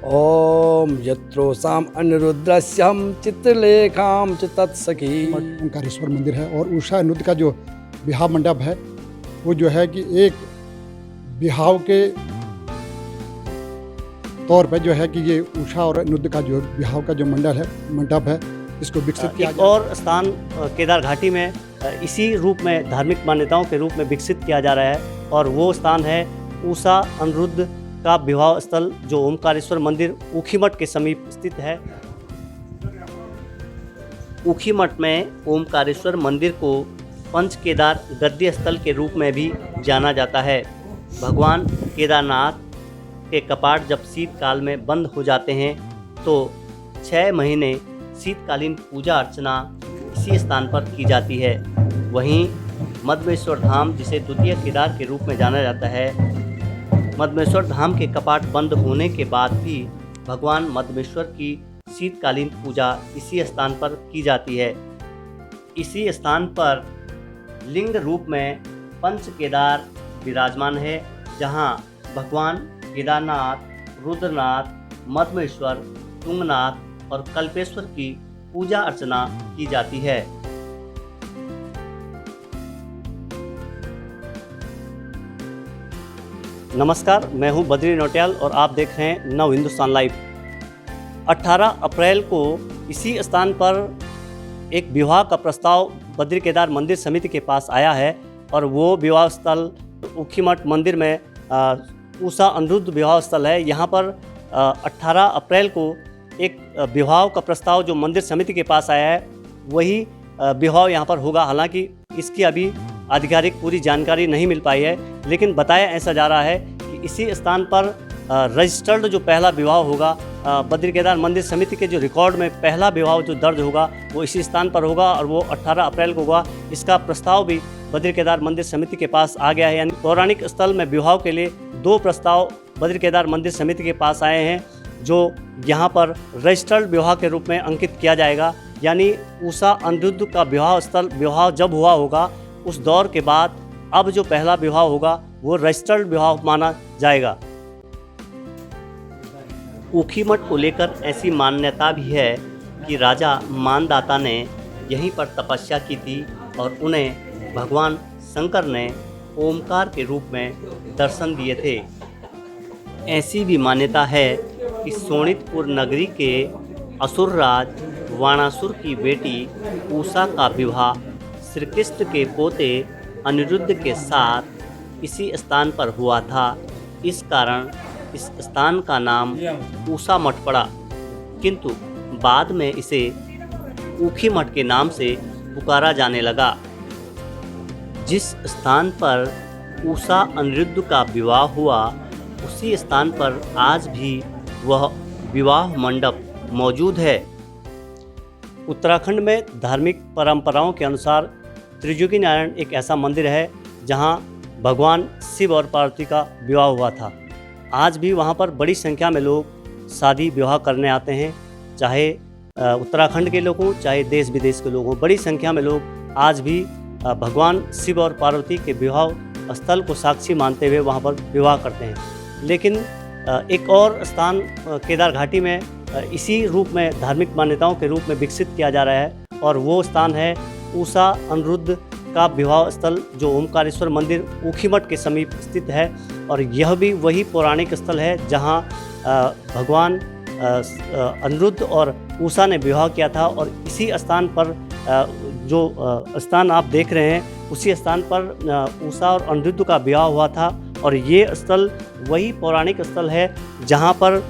ओम यत्रोसाम अनिरुद्रस्यम चित्रलेखाम च तत्सखी। ओंकारेश्वर मंदिर है और उषा अनिरुद्ध का जो विवाह मंडप है वो जो है कि एक विवाह के तौर पर जो है कि ये उषा और अनिरुद्ध का जो विवाह का जो मंडप है इसको विकसित किया एक और स्थान केदार घाटी में इसी रूप में धार्मिक मान्यताओं के रूप में विकसित किया जा रहा है और वो स्थान है उषा अनिरुद्ध का विवाह स्थल, जो ओंकारेश्वर मंदिर ऊखीमठ के समीप स्थित है। ऊखीमठ में ओंकारेश्वर मंदिर को पंच केदार गद्य स्थल के रूप में भी जाना जाता है। भगवान केदारनाथ के कपाट जब शीतकाल में बंद हो जाते हैं तो 6 महीने शीतकालीन पूजा अर्चना इसी स्थान पर की जाती है। वहीं मद्मेश्वर धाम, जिसे द्वितीय केदार के रूप में जाना जाता है, मद्मेश्वर धाम के कपाट बंद होने के बाद भी भगवान मद्मेश्वर की शीतकालीन पूजा इसी स्थान पर की जाती है। इसी स्थान पर लिंग रूप में पंच केदार विराजमान है, जहां भगवान केदारनाथ, रुद्रनाथ, मद्मेश्वर, तुंगनाथ और कल्पेश्वर की पूजा अर्चना की जाती है। नमस्कार, मैं हूं बद्री नौटियाल और आप देख रहे हैं नव हिंदुस्तान लाइव। 18 अप्रैल को इसी स्थान पर एक विवाह का प्रस्ताव बद्री केदार मंदिर समिति के पास आया है और वो विवाह स्थल ऊखीमठ मंदिर में उषा अनिरुद्ध विवाह स्थल है। यहाँ पर 18 अप्रैल को एक विवाह का प्रस्ताव जो मंदिर समिति के पास आया है वही विवाह यहाँ पर होगा। हालांकि इसकी अभी आधिकारिक पूरी जानकारी नहीं मिल पाई है, लेकिन बताया ऐसा जा रहा है कि इसी स्थान पर रजिस्टर्ड जो पहला विवाह होगा, बद्री केदार मंदिर समिति के जो रिकॉर्ड में पहला विवाह जो दर्ज होगा वो इसी स्थान पर होगा और वो 18 अप्रैल को होगा। इसका प्रस्ताव भी बद्री केदार मंदिर समिति के पास आ गया है। यानी पौराणिक स्थल में विवाह के लिए 2 प्रस्ताव बद्री केदार मंदिर समिति के पास आए हैं, जो यहाँ पर रजिस्टर्ड विवाह के रूप में अंकित किया जाएगा। यानी उषा अनिरुद्ध का विवाह स्थल विवाह जब हुआ होगा उस दौर के बाद अब जो पहला विवाह होगा वो रजिस्टर्ड विवाह माना जाएगा। ऊखीमठ को लेकर ऐसी मान्यता भी है कि राजा मानदाता ने यहीं पर तपस्या की थी और उन्हें भगवान शंकर ने ओमकार के रूप में दर्शन दिए थे। ऐसी भी मान्यता है कि शोणितपुर नगरी के असुरराज वाणासुर की बेटी उषा का विवाह श्री कृष्ण के पोते अनिरुद्ध के साथ इसी स्थान पर हुआ था। इस कारण इस स्थान का नाम उषा मठ पड़ा, किंतु बाद में इसे ऊखीमठ के नाम से पुकारा जाने लगा। जिस स्थान पर उषा अनिरुद्ध का विवाह हुआ उसी स्थान पर आज भी वह विवाह मंडप मौजूद है। उत्तराखंड में धार्मिक परंपराओं के अनुसार त्रिजुगी नारायण एक ऐसा मंदिर है जहां भगवान शिव और पार्वती का विवाह हुआ था। आज भी वहां पर बड़ी संख्या में लोग शादी विवाह करने आते हैं, चाहे उत्तराखंड के लोग हों चाहे देश विदेश के लोग हों। बड़ी संख्या में लोग आज भी भगवान शिव और पार्वती के विवाह स्थल को साक्षी मानते हुए वहां पर विवाह करते हैं। लेकिन एक और स्थान केदार घाटी में इसी रूप में धार्मिक मान्यताओं के रूप में विकसित किया जा रहा है और वो स्थान है उषा अनिरुद्ध का विवाह स्थल, जो ओंकारेश्वर मंदिर ऊखीमठ के समीप स्थित है। और यह भी वही पौराणिक स्थल है जहां भगवान अनिरुद्ध और उषा ने विवाह किया था और इसी स्थान पर जो स्थान आप देख रहे हैं उसी स्थान पर उषा और अनिरुद्ध का विवाह हुआ था। और ये स्थल वही पौराणिक स्थल है जहां पर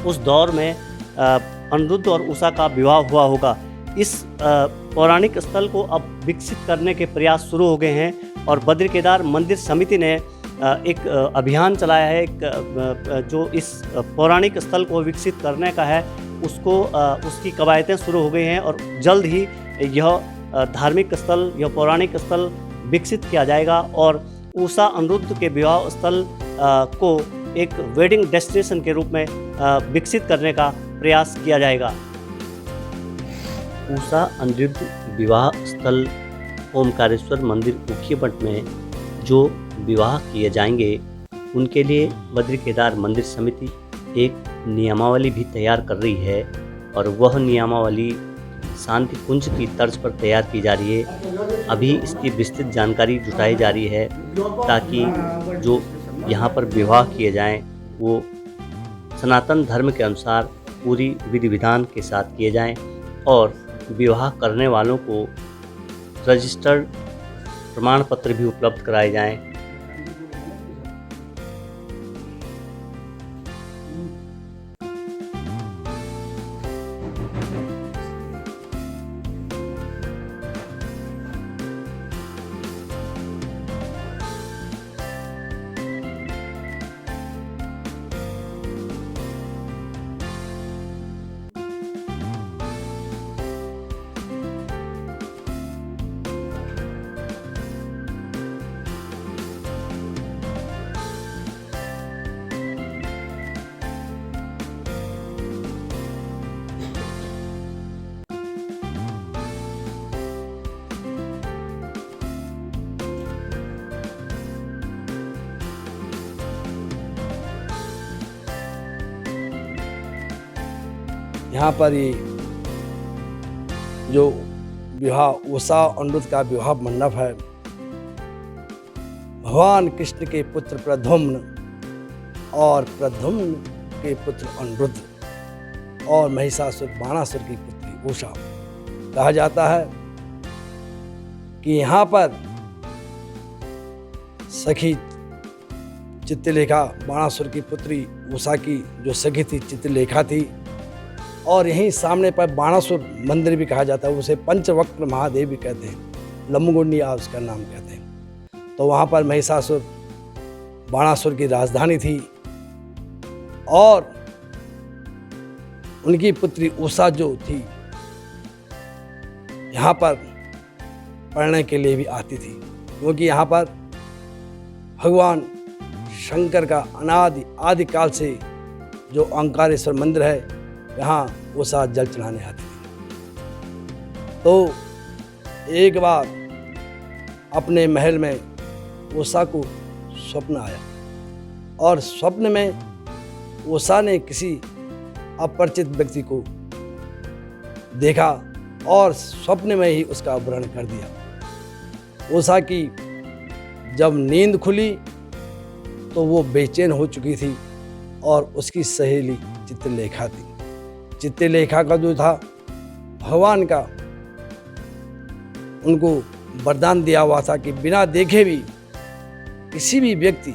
उस दौर में अनिरुद्ध और उषा का विवाह हुआ होगा। इस पौराणिक स्थल को अब विकसित करने के प्रयास शुरू हो गए हैं और बद्री केदार मंदिर समिति ने एक अभियान चलाया है जो इस पौराणिक स्थल को विकसित करने का है, उसकी कवायतें शुरू हो गई हैं और जल्द ही यह धार्मिक स्थल, यह पौराणिक स्थल विकसित किया जाएगा और उषा अनिरुद्ध के विवाह स्थल को एक वेडिंग डेस्टिनेशन के रूप में विकसित करने का प्रयास किया जाएगा। उषा अनिरुद्ध विवाह स्थल ओमकारेश्वर मंदिर ऊखीमठ में जो विवाह किए जाएंगे उनके लिए बद्री केदार मंदिर समिति एक नियमावली भी तैयार कर रही है और वह नियमावली शांति कुंज की तर्ज पर तैयार की जा रही है। अभी इसकी विस्तृत जानकारी जुटाई जा रही है ताकि जो यहाँ पर विवाह किए जाएं वो सनातन धर्म के अनुसार पूरी विधि विधान के साथ किए जाएं और विवाह करने वालों को रजिस्टर्ड प्रमाण पत्र भी उपलब्ध कराए जाएं। यहाँ पर ये जो विवाह उषा अनिरुद्ध का विवाह मंडप है, भगवान कृष्ण के पुत्र प्रद्युम्न और प्रद्युम्न के पुत्र अनिरुद्ध और महिषासुर बाणासुर की पुत्री उषा। कहा जाता है कि यहाँ पर सखी चित्रलेखा बाणासुर की पुत्री उषा की जो सखी थी चित्रलेखा थी, और यहीं सामने पर बाणासुर मंदिर भी कहा जाता है, उसे पंचवक्र महादेव भी कहते हैं, लम्बगुंडिया उसका नाम कहते हैं। तो वहाँ पर महिषासुर बाणासुर की राजधानी थी और उनकी पुत्री उषा जो थी यहाँ पर पढ़ने के लिए भी आती थी, क्योंकि यहाँ पर भगवान शंकर का आदिकाल से जो ओंकारेश्वर मंदिर है, यहाँ उषा जल चढ़ाने आती थी। तो एक बार अपने महल में उषा को स्वप्न आया और स्वप्न में उषा ने किसी अपरिचित व्यक्ति को देखा और स्वप्न में ही उसका अपहरण कर दिया। उषा की जब नींद खुली तो वो बेचैन हो चुकी थी और उसकी सहेली चित्रलेखा थी। चित्रलेखा का जो था भगवान का उनको वरदान दिया हुआ था कि बिना देखे भी किसी भी व्यक्ति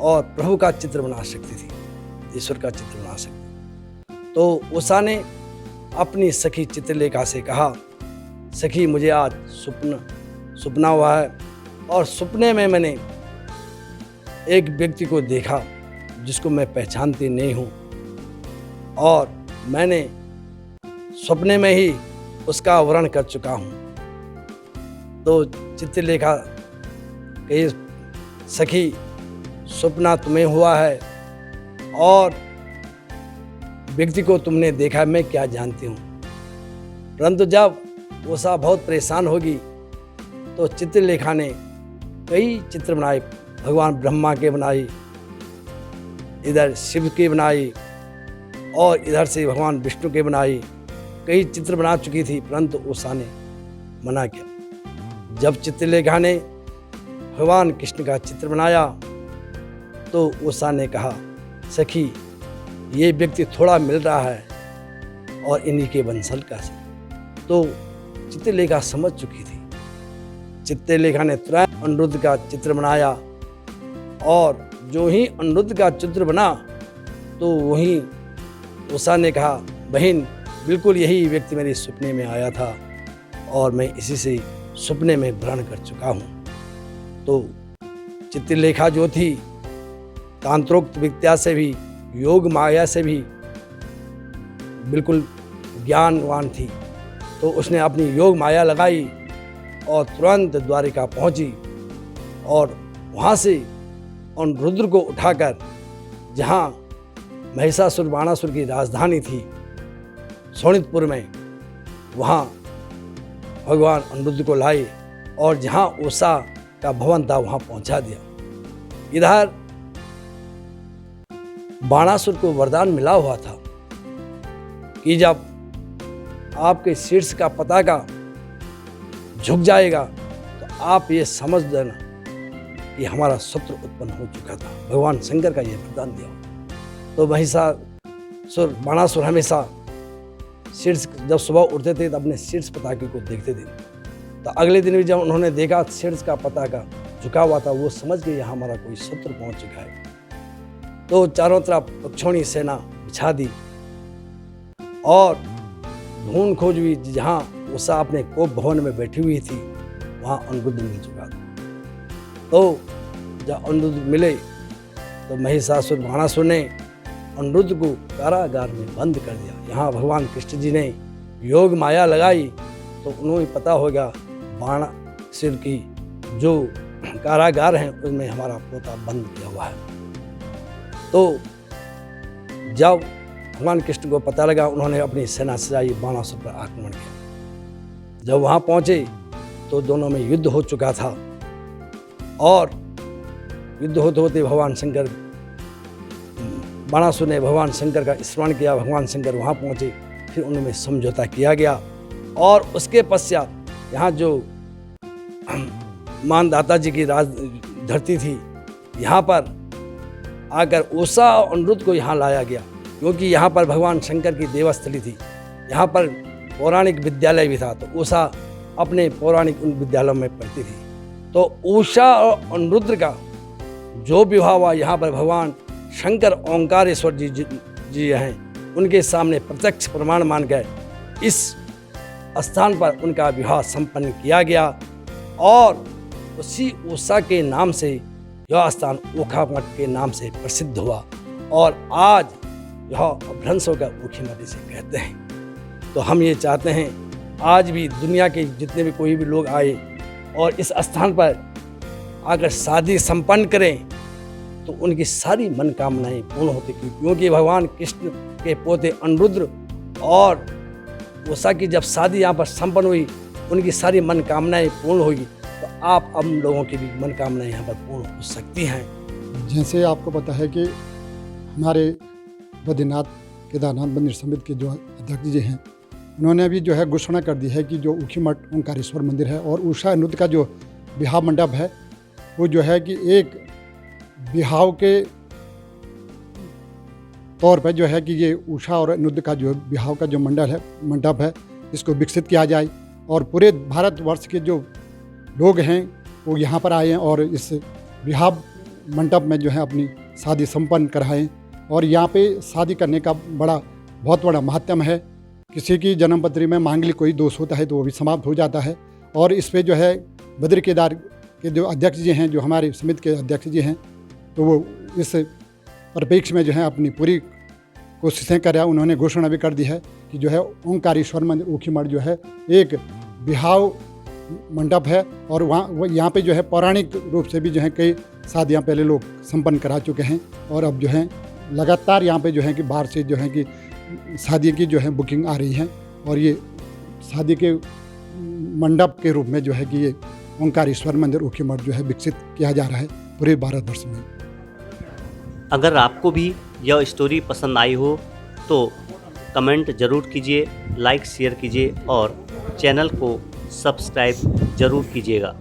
और प्रभु का चित्र बना सकती थी, ईश्वर का चित्र बना सकती। तो उषा ने अपनी सखी चित्रलेखा से कहा, सखी मुझे आज सुपना हुआ है और सपने में मैंने एक व्यक्ति को देखा जिसको मैं पहचानती नहीं हूँ और मैंने सपने में ही उसका वर्ण कर चुका हूँ। तो चित्रलेखा कही, सखी सपना तुम्हें हुआ है और व्यक्ति को तुमने देखा, मैं क्या जानती हूँ। परंतु जब उषा बहुत परेशान होगी तो चित्रलेखा ने कई चित्र बनाए, भगवान ब्रह्मा के बनाई, इधर शिव के बनाई और इधर से भगवान विष्णु के बनाई, कई चित्र बना चुकी थी, परंतु उषा ने मना किया। जब चित्रलेखा ने भगवान कृष्ण का चित्र बनाया तो उषा ने कहा, सखी ये व्यक्ति थोड़ा मिल रहा है और इन्हीं के वंशज का से। तो चित्रलेखा समझ चुकी थी। चित्रलेखा ने तुरंत अनिरुद्ध का चित्र बनाया और जो ही अनिरुद्ध का चित्र बना तो वहीं उषा ने कहा, बहन बिल्कुल यही व्यक्ति मेरे सपने में आया था और मैं इसी से सपने में वर्ण कर चुका हूँ। तो चित्रलेखा जो थी तांत्रोक्त विद्या से भी, योग माया से भी बिल्कुल ज्ञानवान थी। तो उसने अपनी योग माया लगाई और तुरंत द्वारिका पहुंची और वहाँ से अनिरुद्ध को उठाकर जहाँ महिषासुर बाणासुर की राजधानी थी शोणितपुर में, वहाँ भगवान अनिरुद्ध को लाई और जहाँ उषा का भवन था वहाँ पहुँचा दिया। इधर बाणासुर को वरदान मिला हुआ था कि जब आपके शीर्ष का पताका झुक जाएगा तो आप ये समझ लेना कि हमारा शत्रु उत्पन्न हो चुका था। भगवान शंकर का ये वरदान दिया। तो महिषासुर बाणासुर हमेशा शीर्ष जब सुबह उठते थे तो अपने शीर्ष पताके को देखते थे। तो अगले दिन भी जब उन्होंने देखा शीर्ष का पताका झुका हुआ था, वो समझ गए यहाँ हमारा कोई शत्रु पहुंच चुका है। तो चारों तरफ पक्षोणी सेना बिछा दी और ढूंढ खोज हुई। जहाँ उषा अपने कोप भवन में बैठी हुई थी वहाँ अनिरुद्ध मिल चुका था। तो जब अनिरुद्ध मिले तो महिषासुर बाणासुर ने अनिरुद्ध को कारागार में बंद कर दिया। यहाँ भगवान कृष्ण जी ने योग माया लगाई तो उन्हें पता होगा बाणासुर की जो कारागार हैं उसमें हमारा पोता बंद किया हुआ है। तो जब भगवान कृष्ण को पता लगा उन्होंने अपनी सेना सजाई, बाणासुर पर आक्रमण किया। जब वहाँ पहुँचे तो दोनों में युद्ध हो चुका था और युद्ध होते होते भगवान शंकर बाणासुर ने भगवान शंकर का स्मरण किया। भगवान शंकर वहाँ पहुँचे, फिर उनमें समझौता किया गया और उसके पश्चात यहाँ जो मानदाता जी की राज धरती थी यहाँ पर आकर उषा और अनिरुद्ध को यहाँ लाया गया, क्योंकि यहाँ पर भगवान शंकर की देवस्थली थी। यहाँ पर पौराणिक विद्यालय भी था, तो उषा अपने पौराणिक उन विद्यालयों में पढ़ती थी। तो उषा और अनिरुद्ध का जो विवाह हुआ यहाँ पर भगवान शंकर ओंकारेश्वर जी हैं, उनके सामने प्रत्यक्ष प्रमाण मान गए इस स्थान पर उनका विवाह संपन्न किया गया और उसी उषा के नाम से यह स्थान ओखा मठ के नाम से प्रसिद्ध हुआ और आज यह अपभ्रंश होकर ओखी मठ इसे कहते हैं। तो हम ये चाहते हैं आज भी दुनिया के जितने भी कोई भी लोग आए और इस स्थान पर आकर शादी संपन्न करें तो उनकी सारी मनोकामनाएं पूर्ण होती, क्योंकि भगवान कृष्ण के पोते अनिरुद्ध और उषा की जब शादी यहाँ पर संपन्न हुई उनकी सारी मनोकामनाएं पूर्ण हुई। तो आप हम लोगों की भी मनोकामनाएं यहाँ पर पूर्ण हो सकती हैं। जैसे आपको पता है कि हमारे बद्रीनाथ केदारनाथ मंदिर समिति के जो अध्यक्ष जी हैं उन्होंने अभी जो है घोषणा कर दी है कि जो ऊखी मठ ओंकारेश्वर मंदिर है और उषा अनिरुद्ध का जो विवाह मंडप है वो जो है कि एक विवाह के तौर पर जो है कि ये उषा और अनिरुद्ध का जो विवाह का जो मंडप है इसको विकसित किया जाए और पूरे भारतवर्ष के जो लोग हैं वो यहाँ पर आए हैं और इस विवाह मंडप में जो है अपनी शादी संपन्न कराएं। और यहाँ पे शादी करने का बहुत बड़ा महात्म्य है। किसी की जन्मपत्री में मांगलिक कोई दोष होता है तो वो भी समाप्त हो जाता है। और इस पे जो है बद्री केदार के जो अध्यक्ष जी हैं, जो हमारे समिति के अध्यक्ष जी हैं, तो वो इस परिप्रेक्ष्य में जो है अपनी पूरी कोशिशें कर रहा है। उन्होंने घोषणा भी कर दी है कि जो है ओंकारेश्वर मंदिर ऊखी मठ जो है एक विवाह मंडप है और यहाँ पे जो है पौराणिक रूप से भी जो है कई शादियाँ पहले लोग संपन्न करा चुके हैं और अब जो है लगातार यहाँ पे जो है कि बाहर से जो है कि शादी की जो है बुकिंग आ रही है और ये शादी के मंडप के रूप में जो है कि ये ओंकारेश्वर मंदिर ऊखी मठ जो है विकसित किया जा रहा है पूरे भारतवर्ष में। अगर आपको भी यह स्टोरी पसंद आई हो तो कमेंट ज़रूर कीजिए, लाइक शेयर कीजिए और चैनल को सब्सक्राइब ज़रूर कीजिएगा।